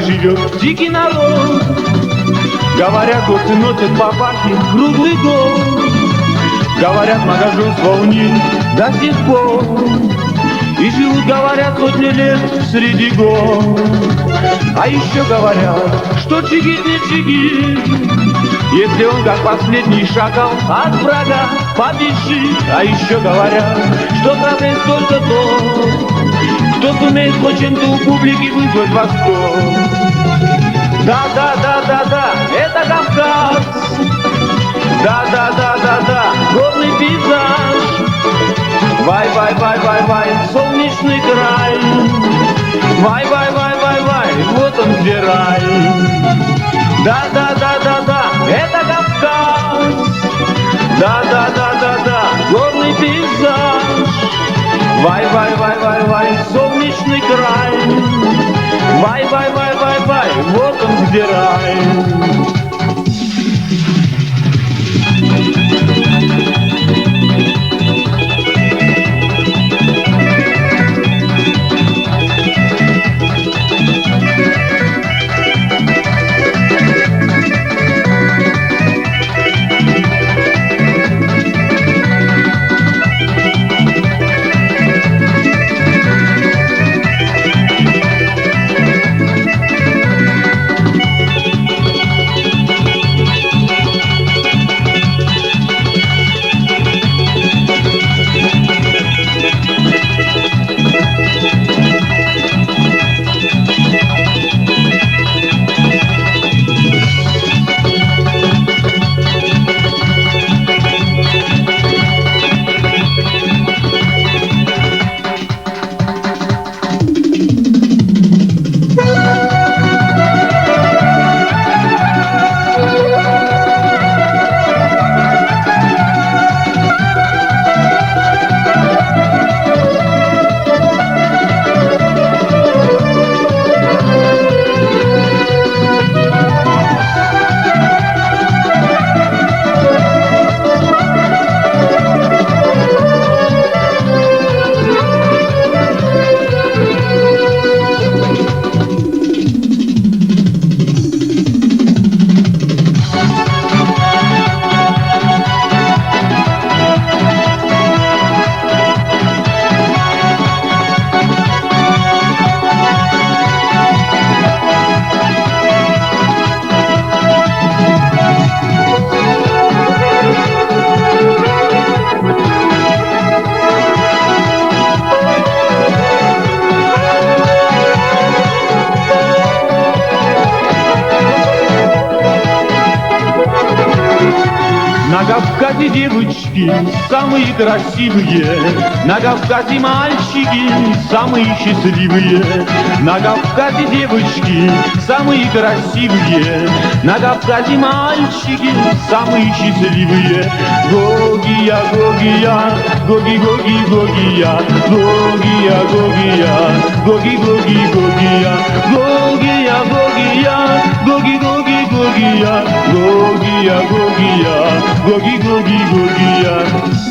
живет дикий народ. Говорят, горцы носят папахи круглый год. Говорят, многоженство у них до сих пор. И живут, говорят, сотни лет среди гор. А еще говорят, что чигит не чигит, если он, как последний шакал, от врага побежит. А еще говорят, что храбрец только тот, кто сумеет хоть чем-то у публики вызвать восторг. Да, это Кавказ. Да, горный пейзаж. Вай, солнечный край. Вай, вот он где рай. Да, это Кавказ. Да, горный пейзаж. Вай, солнечный край. Вай, вот он где рай. На Кавказе девочки самые красивые, на Кавказе мальчики самые счастливые. На Кавказе девочки самые красивые, на Кавказе мальчики самые счастливые. Гогия, Гогия, Гоги, Гоги, Гогия, Гогия, Гогия, Гоги, Гоги, Гогия, Гогия, Гогия, Гоги, Гоги, Гогия, Гогия, Гогия, Гоги, Гоги, Гогия.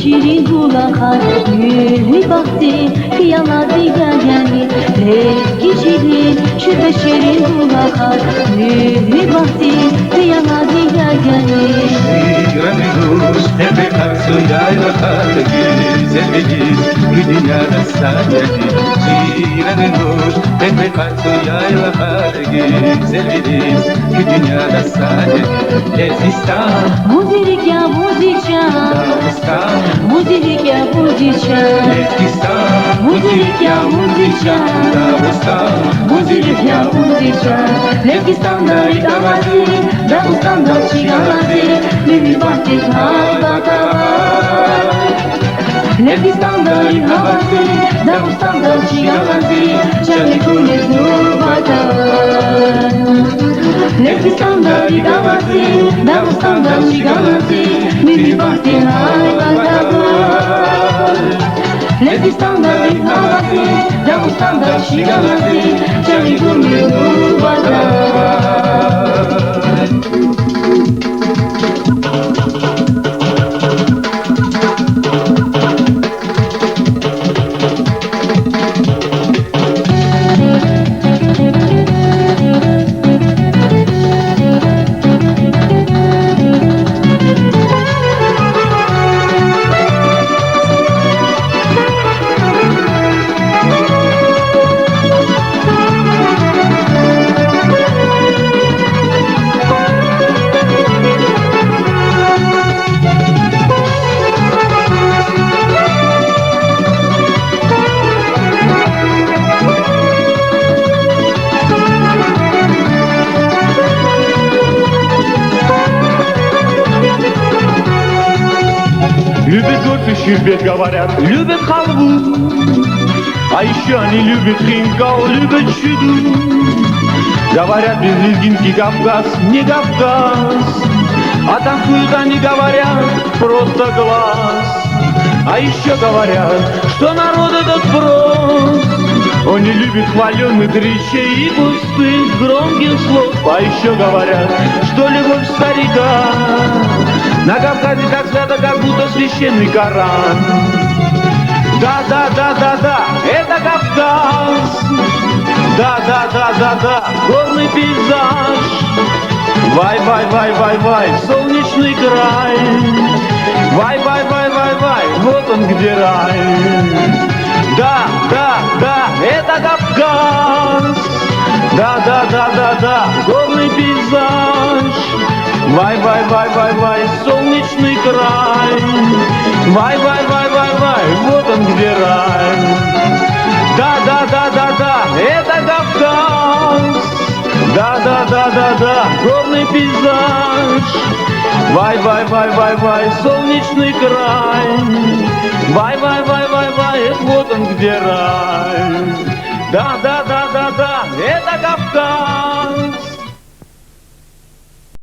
şirin kulakar Gülü baktı kıyamadı yani Eski şirin şüphe şirin kulakar Gülü baktı kıyamadı yani Grandidos, te pecar soy hargi zervediz dünyada sadece Jiranınuş tepe katı yayla hargi zervediz dünyada sadece Lezistan Muzika, muzika, Dağıstan muzika, muzika, Lezistan muzika, muzika, Dağıstan muzika, muzika. Lekistan'da ikamazi, Dağıstan'da çıkamazi, Mimi bahçe halbata var. Lekistan'da ikamazi, Dağıstan'da çıkamazi, Çarlı kule zurbata var. Lekistan'da ikamazi, Dağıstan'da çıkamazi, Mimi bahçe halbata var. Lekistan'da ikamazi, Dağıstan'da çıkamazi, Çarlı kule zurbata var. Любят кофе, щербет, говорят, любят халву. А еще они любят хинкал, любят чуду. Говорят, без лезгинки Кавказ, не Кавказ. А танцуют они, говорят, просто глаз. А еще говорят, что народ этот прост. Он не любит хваленных речей и пустых громких слов. А еще говорят, что любовь старика на Кавказе так свято, как будто священный Коран. Да, это Кавказ. Да, горный пейзаж. Вай, солнечный край. Вай, вот он где рай. Да, это Кавказ. Да, горный пейзаж. Вай, солнечный край. Вай, вот он где рай. Да, это Кавказ. Да, горный пейзаж. Вай, солнечный край. Вай, вот он где рай. Да, это Кавказ.